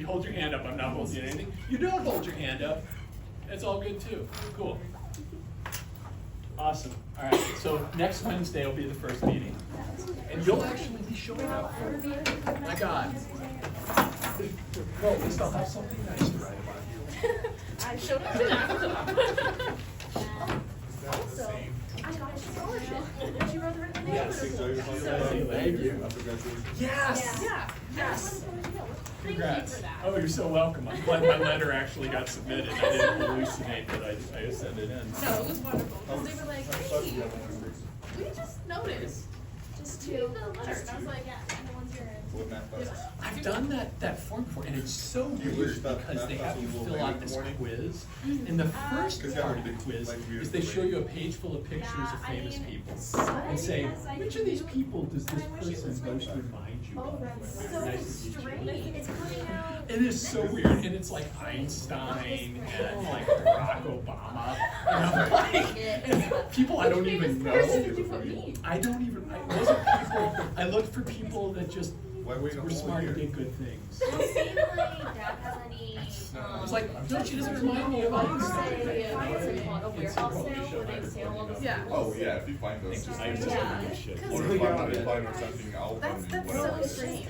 hold your hand up. I'm not holding anything. You don't hold your hand up. That's all good too. Cool. Awesome. All right. So next Wednesday will be the first meeting, and you'll actually be showing up. My God. Well, at least I'll have something nice to write about you. I showed up and I also, I got a scholarship. And she wrote the recommendation. Yes. Thank you. Yes. Yeah. Yes. Congrats. Thank you for that. Oh, you're so welcome. I'm glad my letter actually got submitted. I didn't hallucinate that I sent it in. No, it was wonderful. Because they were like, hey, we just noticed. Just read the letter. And I was like, yeah, and the ones you're in. I've done that form before, and it's so weird because they have you fill out this quiz. And the first part of the quiz is they show you a page full of pictures of famous people and say, which of these people does this person most remind you of? That's Nice to meet you. strange. It's coming out. It is so weird, and it's like Einstein and like Barack Obama, and I'm like, and people I don't even know. Did you put me? I don't even. I wasn't people. I looked for people that just were smart and did good things. Does it seem like Dad has any, I was like, no, she doesn't remind me of Einstein. Yeah. Oh, yeah, if you find those. I just Yeah. don't give a shit. Or if I'm not replying or something, I'll run you. That's whatever so it is. strange.